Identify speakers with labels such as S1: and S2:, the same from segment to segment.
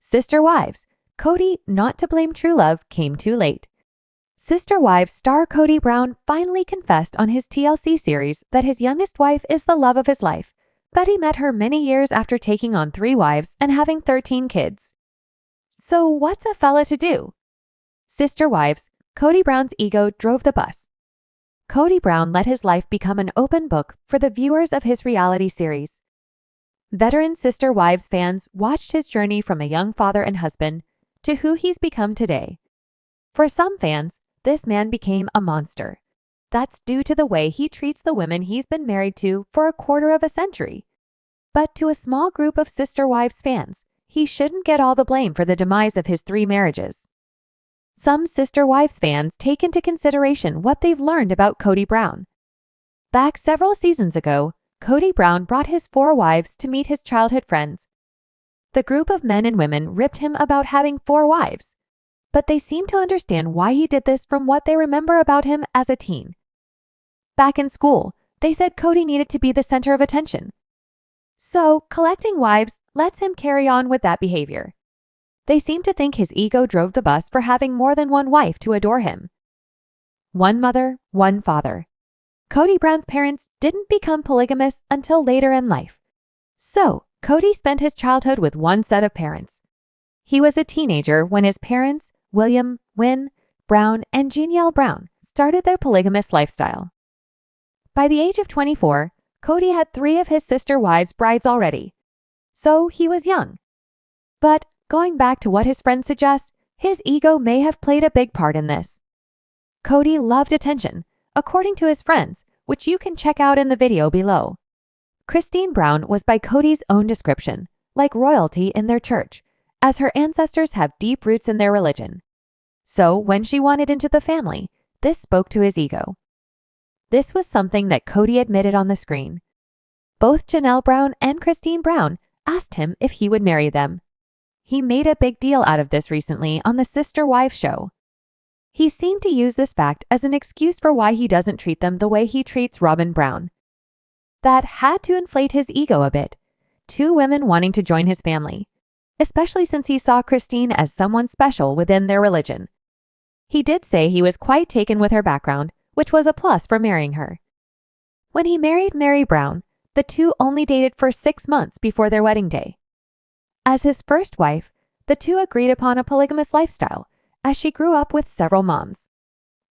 S1: Sister Wives. Kody, not to blame true love, came too late. Sister Wives star Kody Brown finally confessed on his TLC series that his youngest wife is the love of his life, but he met her many years after taking on 3 wives and having 13 kids. So what's a fella to do? Sister Wives. Kody Brown's ego drove the bus. Kody Brown let his life become an open book for the viewers of his reality series. Veteran Sister Wives fans watched his journey from a young father and husband to who he's become today. For some fans, this man became a monster. That's due to the way he treats the women he's been married to for a quarter of a century. But to a small group of Sister Wives fans, he shouldn't get all the blame for the demise of his 3 marriages. Some Sister Wives fans take into consideration what they've learned about Kody Brown. Back several seasons ago, Kody Brown brought his 4 wives to meet his childhood friends. The group of men and women ripped him about having 4 wives, but they seem to understand why he did this from what they remember about him as a teen. Back in school, they said Kody needed to be the center of attention. So, collecting wives lets him carry on with that behavior. They seem to think his ego drove the bus for having more than 1 wife to adore him. 1 mother, 1 father. Kody Brown's parents didn't become polygamous until later in life. So, Kody spent his childhood with 1 set of parents. He was a teenager when his parents, William, Wynn, Brown, and Jeanielle Brown, started their polygamous lifestyle. By the age of 24, Kody had 3 of his sister wives' brides already. So he was young. But, going back to what his friends suggest, his ego may have played a big part in this. Kody loved attention, according to his friends, which you can check out in the video below. Christine Brown was by Kody's own description, like royalty in their church, as her ancestors have deep roots in their religion. So, when she wanted into the family, this spoke to his ego. This was something that Kody admitted on the screen. Both Jeanielle Brown and Christine Brown asked him if he would marry them. He made a big deal out of this recently on the Sister Wives show. He seemed to use this fact as an excuse for why he doesn't treat them the way he treats Robyn Brown. That had to inflate his ego a bit. 2 women wanting to join his family, especially since he saw Christine as someone special within their religion. He did say he was quite taken with her background, which was a plus for marrying her. When he married Meri Brown, the 2 only dated for 6 months before their wedding day. As his first wife, the 2 agreed upon a polygamous lifestyle, as she grew up with several moms.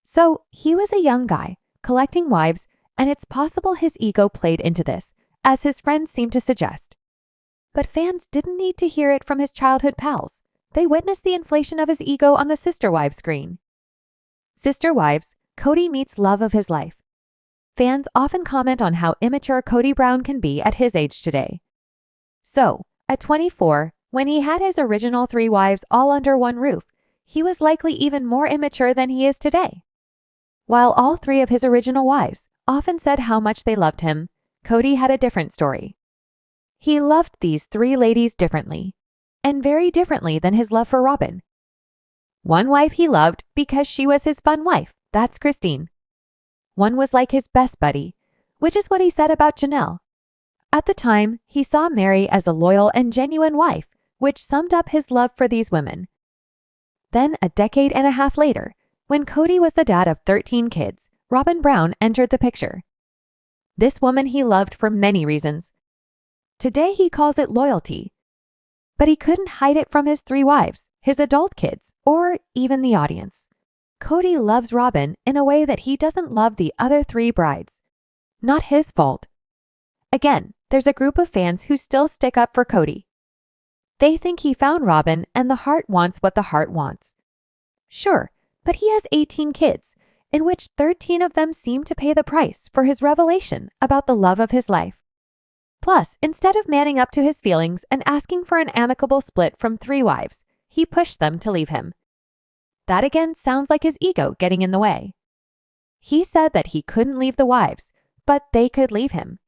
S1: So, he was a young guy, collecting wives, and it's possible his ego played into this, as his friends seem to suggest. But fans didn't need to hear it from his childhood pals. They witnessed the inflation of his ego on the Sister Wives screen. Sister Wives. Kody meets love of his life. Fans often comment on how immature Kody Brown can be at his age today. So, at 24, when he had his original 3 wives all under 1 roof, he was likely even more immature than he is today. While all 3 of his original wives often said how much they loved him, Kody had a different story. He loved these 3 ladies differently, and very differently than his love for Robyn. 1 wife he loved because she was his fun wife, that's Christine. 1 was like his best buddy, which is what he said about Jeanielle. At the time, he saw Meri as a loyal and genuine wife, which summed up his love for these women. Then, a decade and a half later, when Kody was the dad of 13 kids, Robyn Brown entered the picture. This woman he loved for many reasons. Today he calls it loyalty. But he couldn't hide it from his 3 wives, his adult kids, or even the audience. Kody loves Robyn in a way that he doesn't love the other 3 brides. Not his fault. Again, there's a group of fans who still stick up for Kody. They think he found Robyn and the heart wants what the heart wants. Sure, but he has 18 kids, in which 13 of them seem to pay the price for his revelation about the love of his life. Plus, instead of manning up to his feelings and asking for an amicable split from 3 wives, he pushed them to leave him. That again sounds like his ego getting in the way. He said that he couldn't leave the wives, but they could leave him.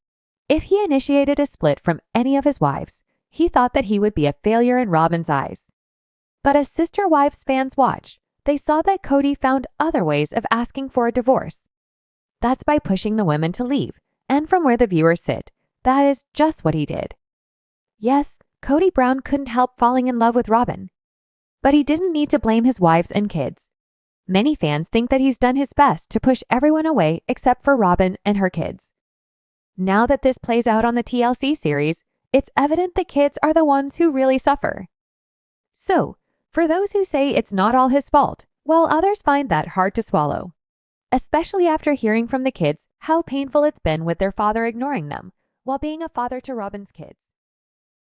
S1: If he initiated a split from any of his wives, he thought that he would be a failure in Robyn's eyes. But as Sister Wives fans watched, they saw that Kody found other ways of asking for a divorce. That's by pushing the women to leave, and from where the viewers sit, that is just what he did. Yes, Kody Brown couldn't help falling in love with Robyn. But he didn't need to blame his wives and kids. Many fans think that he's done his best to push everyone away except for Robyn and her kids. Now that this plays out on the TLC series, it's evident the kids are the ones who really suffer. So, for those who say it's not all his fault, while others find that hard to swallow, especially after hearing from the kids how painful it's been with their father ignoring them while being a father to Robyn's kids.